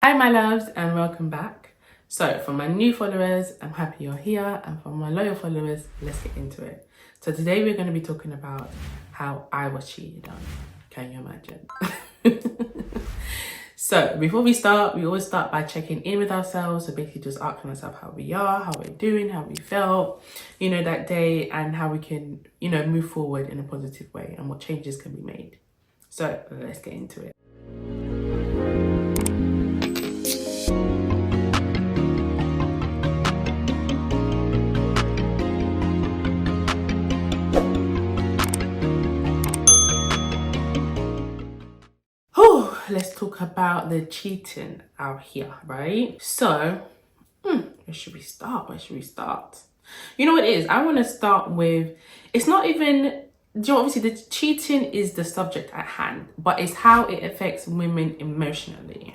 Hi my loves and welcome back. So for my new followers, I'm happy you're here, and for my loyal followers, let's get into it. So today we're going to be talking about how I was cheated on. Can you imagine? So before we start, we always start by checking in with ourselves. So basically just asking ourselves how we are, how we're doing, how we felt, that day, and how we can, move forward in a positive way and what changes can be made. So let's get into it. Let's talk about the cheating out here, right? So, where should we start? You know what it is? I want to start with, it's not even, obviously the cheating is the subject at hand, but it's how it affects women emotionally.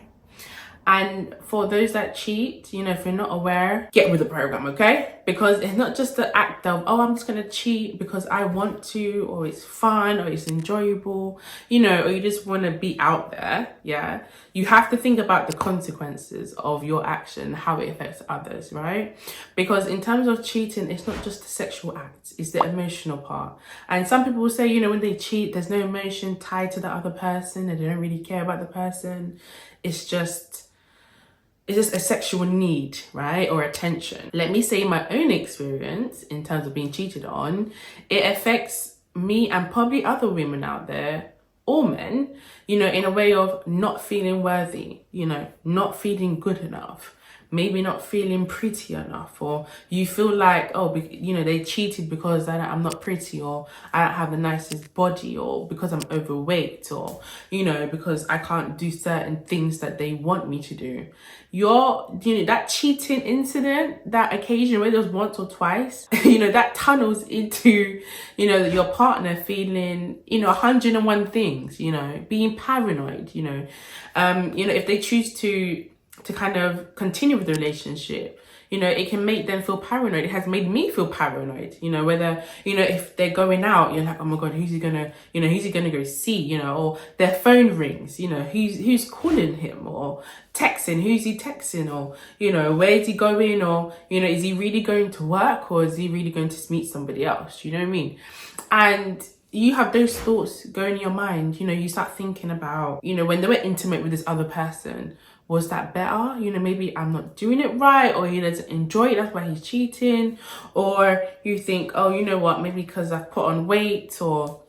And for those that cheat, if you're not aware, get with the program, okay? Because it's not just the act of, oh, I'm just going to cheat because I want to, or it's fun, or it's enjoyable, or you just want to be out there, yeah? You have to think about the consequences of your action, how it affects others, right? Because in terms of cheating, it's not just the sexual act, it's the emotional part. And some people will say, when they cheat, there's no emotion tied to the other person and they don't really care about the person. It's just a sexual need, right? Or attention. Let me say my own experience in terms of being cheated on. It affects me and probably other women out there, or men, in a way of not feeling worthy, not feeling good enough, maybe not feeling pretty enough, or you feel like, oh, they cheated because I'm not pretty, or I don't have the nicest body, or because I'm overweight, or, because I can't do certain things that they want me to do. That cheating incident, that occasion, whether it was once or twice, that tunnels into, your partner feeling, 101 things, being paranoid, if they choose to kind of continue with the relationship, it can make them feel paranoid. It has made me feel paranoid, whether, if they're going out, you're like, oh my God, who's he gonna go see, or their phone rings, who's calling him, or texting, who's he texting, or, where is he going, or, is he really going to work, or is he really going to meet somebody else? You know what I mean? And you have those thoughts going in your mind, you start thinking about, when they were intimate with this other person, was that better? Maybe I'm not doing it right, or he doesn't enjoy it, that's why he's cheating. Or you think, oh, you know what, maybe because I've put on weight, or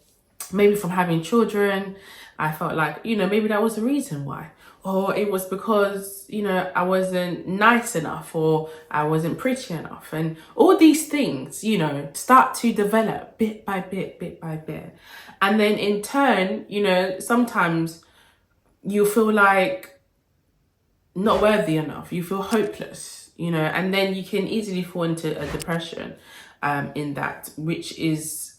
maybe from having children, I felt like, maybe that was the reason why. Or it was because, I wasn't nice enough, or I wasn't pretty enough. And all these things, start to develop bit by bit. And then in turn, sometimes you feel like not worthy enough, you feel hopeless, and then you can easily fall into a depression in that, which is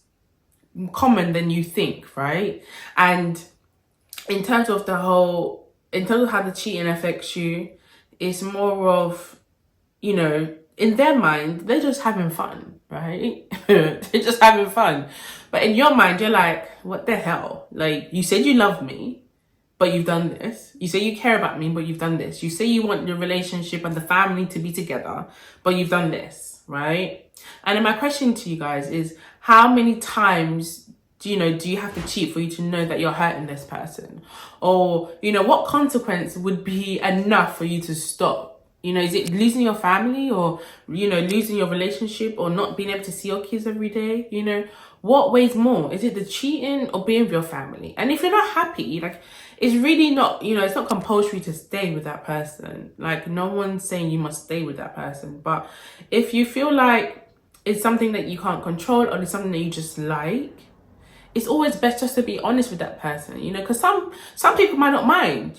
common than you think, right? And in terms of how the cheating affects you, it's more of, in their mind, they're just having fun, right? They're just having fun. But in your mind, you're like, what the hell? Like, you said you love me, but you've done this. You say you care about me, but you've done this. You say you want the relationship and the family to be together, but you've done this, right? And then my question to you guys is, how many times do you have to cheat for you to know that you're hurting this person? Or, what consequence would be enough for you to stop? Is it losing your family, or, losing your relationship, or not being able to see your kids every day? What weighs more? Is it the cheating or being with your family? And if you're not happy, like, it's really not, it's not compulsory to stay with that person. Like, no one's saying you must stay with that person. But if you feel like it's something that you can't control, or it's something that you just like, it's always best just to be honest with that person, because some people might not mind,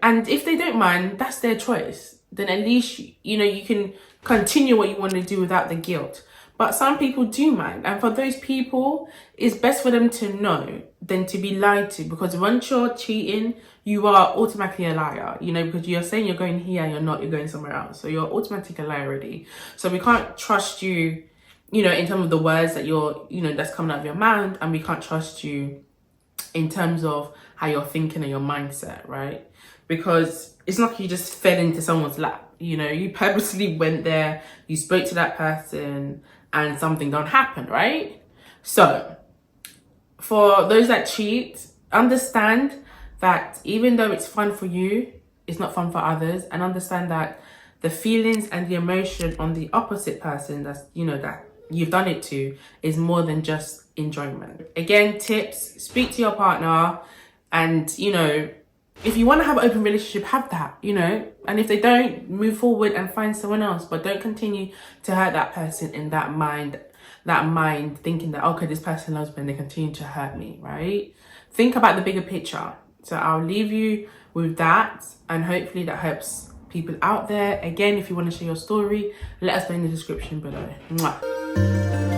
and if they don't mind, that's their choice. Then at least, you can continue what you want to do without the guilt. But some people do mind. And for those people, it's best for them to know than to be lied to. Because once you're cheating, you are automatically a liar, because you're saying you're going here and you're going somewhere else. So you're automatically a liar already. So we can't trust you, in terms of the words that that's coming out of your mouth. And we can't trust you in terms of how you're thinking and your mindset, right? Because it's not like you just fell into someone's lap. You know, you purposely went there, you spoke to that person, and something don't happen, right? So for those that cheat, understand that even though it's fun for you, it's not fun for others, and understand that the feelings and the emotion on the opposite person that's, you know, that you've done it to is more than just enjoyment. Again, tips, speak to your partner, and, you know, if you want to have an open relationship, have that, you know, and if they don't, move forward and find someone else, but don't continue to hurt that person in that mind thinking that, okay, this person loves me and they continue to hurt me, right? Think about the bigger picture. So I'll leave you with that, and hopefully that helps people out there. Again, if you want to share your story, let us know in the description below. Mwah.